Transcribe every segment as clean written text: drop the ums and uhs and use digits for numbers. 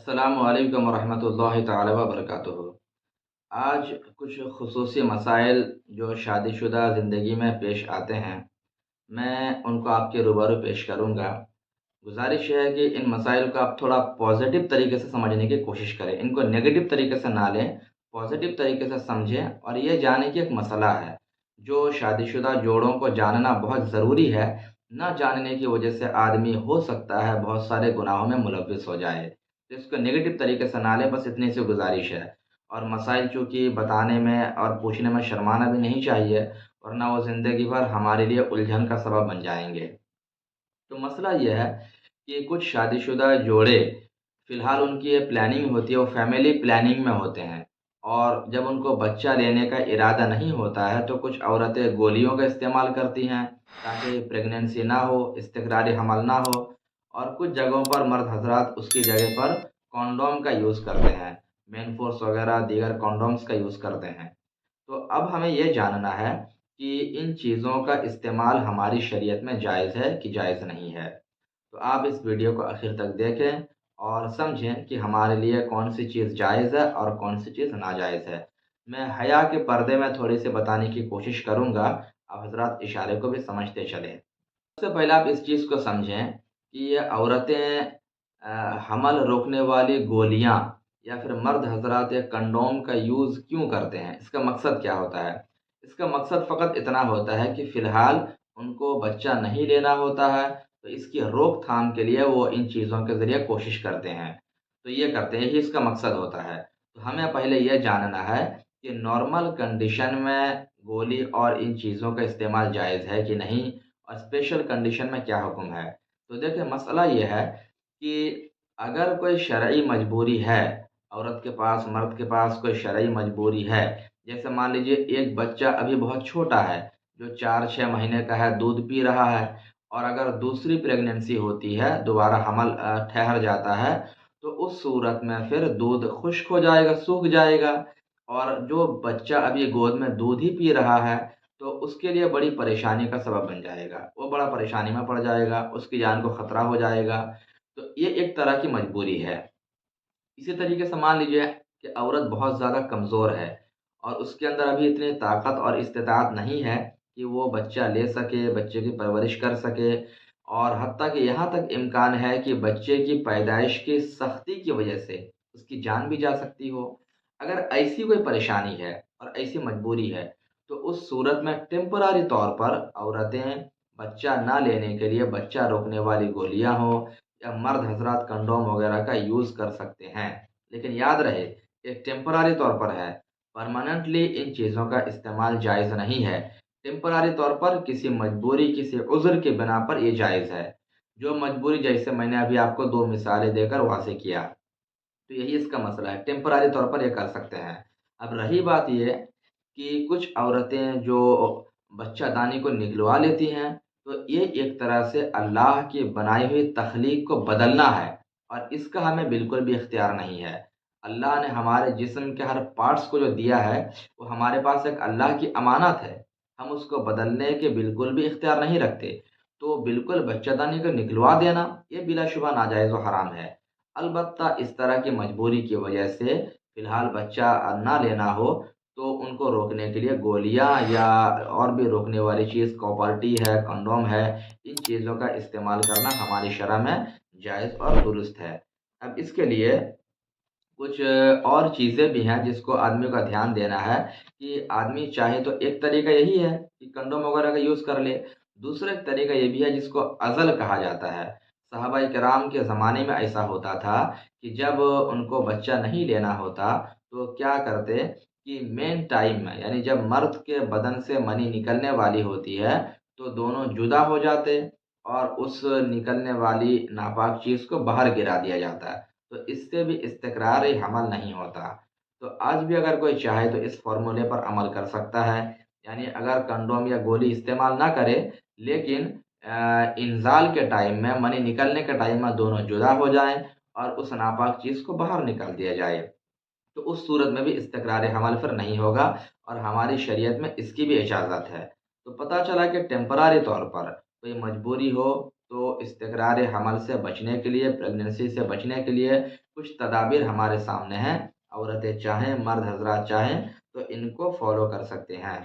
السلام علیکم ورحمۃ اللہ تعالی وبرکاتہ۔ آج کچھ خصوصی مسائل جو شادی شدہ زندگی میں پیش آتے ہیں، میں ان کو آپ کے روبرو پیش کروں گا۔ گزارش ہے کہ ان مسائل کو آپ تھوڑا پازیٹیو طریقے سے سمجھنے کی کوشش کریں، ان کو نگیٹو طریقے سے نہ لیں، پازیٹیو طریقے سے سمجھیں اور یہ جانیں کہ ایک مسئلہ ہے جو شادی شدہ جوڑوں کو جاننا بہت ضروری ہے۔ نہ جاننے کی وجہ سے آدمی ہو سکتا ہے بہت سارے گناہوں میں ملوث ہو جائے، تو اس کو نگیٹو طریقے سے نہ لیں، بس اتنی سی گزارش ہے۔ اور مسائل چونکہ بتانے میں اور پوچھنے میں شرمانا بھی نہیں چاہیے، ورنہ وہ زندگی بھر ہمارے لیے الجھن کا سبب بن جائیں گے۔ تو مسئلہ یہ ہے کہ کچھ شادی شدہ جوڑے فی الحال ان کی یہ پلاننگ ہوتی ہے، وہ فیملی پلاننگ میں ہوتے ہیں، اور جب ان کو بچہ لینے کا ارادہ نہیں ہوتا ہے تو کچھ عورتیں گولیوں کا استعمال کرتی ہیں تاکہ پریگننسی نہ ہو، استقراری حمل نہ ہو، اور کچھ جگہوں پر مرد حضرات اس کی جگہ پر کونڈوم کا یوز کرتے ہیں، مین فورس وغیرہ دیگر کونڈومس کا یوز کرتے ہیں۔ تو اب ہمیں یہ جاننا ہے کہ ان چیزوں کا استعمال ہماری شریعت میں جائز ہے کہ جائز نہیں ہے۔ تو آپ اس ویڈیو کو آخر تک دیکھیں اور سمجھیں کہ ہمارے لیے کون سی چیز جائز ہے اور کون سی چیز ناجائز ہے۔ میں حیا کے پردے میں تھوڑی سی بتانے کی کوشش کروں گا، آپ حضرات اشارے کو بھی سمجھتے چلیں۔ سب سے پہلے آپ اس چیز کو سمجھیں کہ یہ عورتیں حمل روکنے والی گولیاں یا پھر مرد حضرات یا کنڈوم کا یوز کیوں کرتے ہیں، اس کا مقصد کیا ہوتا ہے؟ اس کا مقصد فقط اتنا ہوتا ہے کہ فی الحال ان کو بچہ نہیں لینا ہوتا ہے، تو اس کی روک تھام کے لیے وہ ان چیزوں کے ذریعے کوشش کرتے ہیں، تو یہ کرتے ہیں، یہی اس کا مقصد ہوتا ہے۔ تو ہمیں پہلے یہ جاننا ہے کہ نارمل کنڈیشن میں گولی اور ان چیزوں کا استعمال جائز ہے کہ نہیں، اور اسپیشل کنڈیشن میں کیا حکم ہے۔ تو دیکھیں، مسئلہ یہ ہے کہ اگر کوئی شرعی مجبوری ہے، عورت کے پاس، مرد کے پاس کوئی شرعی مجبوری ہے، جیسے مان لیجئے ایک بچہ ابھی بہت چھوٹا ہے جو 4-6 مہینے کا ہے، دودھ پی رہا ہے، اور اگر دوسری پریگننسی ہوتی ہے، دوبارہ حمل ٹھہر جاتا ہے، تو اس صورت میں پھر دودھ خشک ہو جائے گا، سوکھ جائے گا، اور جو بچہ ابھی گود میں دودھ ہی پی رہا ہے تو اس کے لیے بڑی پریشانی کا سبب بن جائے گا، وہ بڑا پریشانی میں پڑ جائے گا، اس کی جان کو خطرہ ہو جائے گا۔ تو یہ ایک طرح کی مجبوری ہے۔ اسی طریقے سے مان لیجیے کہ عورت بہت زیادہ کمزور ہے اور اس کے اندر ابھی اتنی طاقت اور استطاعت نہیں ہے کہ وہ بچہ لے سکے، بچے کی پرورش کر سکے، اور حتیٰ کہ یہاں تک امکان ہے کہ بچے کی پیدائش کی سختی کی وجہ سے اس کی جان بھی جا سکتی ہو۔ اگر ایسی کوئی پریشانی ہے اور ایسی مجبوری ہے تو اس صورت میں ٹیمپراری طور پر عورتیں بچہ نہ لینے کے لیے بچہ روکنے والی گولیاں ہوں یا مرد حضرات کنڈوم وغیرہ کا یوز کر سکتے ہیں، لیکن یاد رہے ایک ٹیمپراری طور پر ہے، پرماننٹلی ان چیزوں کا استعمال جائز نہیں ہے۔ ٹیمپراری طور پر کسی مجبوری، کسی عذر کے بنا پر یہ جائز ہے، جو مجبوری جیسے میں نے ابھی آپ کو 2 مثالیں دے کر واضح کیا، تو یہی اس کا مسئلہ ہے، ٹیمپراری طور پر یہ کر سکتے ہیں۔ اب رہی بات یہ کہ کچھ عورتیں جو بچہ دانی کو نکلوا لیتی ہیں، تو یہ ایک طرح سے اللہ کی بنائی ہوئی تخلیق کو بدلنا ہے، اور اس کا ہمیں بالکل بھی اختیار نہیں ہے۔ اللہ نے ہمارے جسم کے ہر پارٹس کو جو دیا ہے وہ ہمارے پاس ایک اللہ کی امانت ہے، ہم اس کو بدلنے کے بالکل بھی اختیار نہیں رکھتے، تو بالکل بچہ دانی کو نکلوا دینا یہ بلا شبہ ناجائز و حرام ہے۔ البتہ اس طرح کی مجبوری کی وجہ سے فی الحال بچہ نہ لینا ہو تو ان کو روکنے کے لیے گولیاں یا اور بھی روکنے والی چیز کوپرٹی ہے، کنڈوم ہے، ان چیزوں کا استعمال کرنا ہماری شرع میں جائز اور درست ہے۔ اب اس کے لیے کچھ اور چیزیں بھی ہیں جس کو آدمی کا دھیان دینا ہے کہ آدمی چاہے تو ایک طریقہ یہی ہے کہ کنڈوم وغیرہ کا یوز کر لے، دوسرا ایک طریقہ یہ بھی ہے جس کو عزل کہا جاتا ہے۔ صحابہ کرام کے زمانے میں ایسا ہوتا تھا کہ جب ان کو بچہ نہیں لینا ہوتا تو کیا کرتے کہ مین ٹائم میں، یعنی جب مرد کے بدن سے منی نکلنے والی ہوتی ہے تو دونوں جدا ہو جاتے اور اس نکلنے والی ناپاک چیز کو باہر گرا دیا جاتا ہے، تو اس سے بھی استقرار حمل نہیں ہوتا۔ تو آج بھی اگر کوئی چاہے تو اس فارمولے پر عمل کر سکتا ہے، یعنی اگر کنڈوم یا گولی استعمال نہ کرے لیکن انزال کے ٹائم میں، منی نکلنے کے ٹائم میں دونوں جدا ہو جائیں اور اس ناپاک چیز کو باہر نکال دیا جائے، تو اس صورت میں بھی استقرار حمل پھر نہیں ہوگا، اور ہماری شریعت میں اس کی بھی اجازت ہے۔ تو پتہ چلا کہ ٹیمپراری طور پر کوئی مجبوری ہو تو استقرار حمل سے بچنے کے لیے، پریگننسی سے بچنے کے لیے کچھ تدابیر ہمارے سامنے ہیں، عورتیں چاہیں مرد حضرات چاہیں تو ان کو فالو کر سکتے ہیں،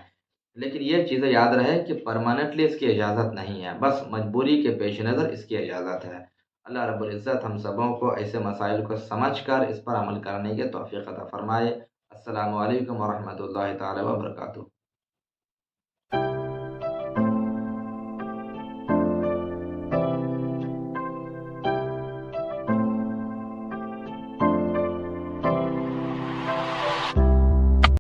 لیکن یہ چیزیں یاد رہے کہ پرماننٹلی اس کی اجازت نہیں ہے، بس مجبوری کے پیش نظر اس کی اجازت ہے۔ اللہ رب العزت ہم سبوں کو ایسے مسائل کو سمجھ کر اس پر عمل کرنے کی توفیق عطا فرمائے۔ السلام علیکم ورحمۃ اللہ تعالی وبرکاتہ۔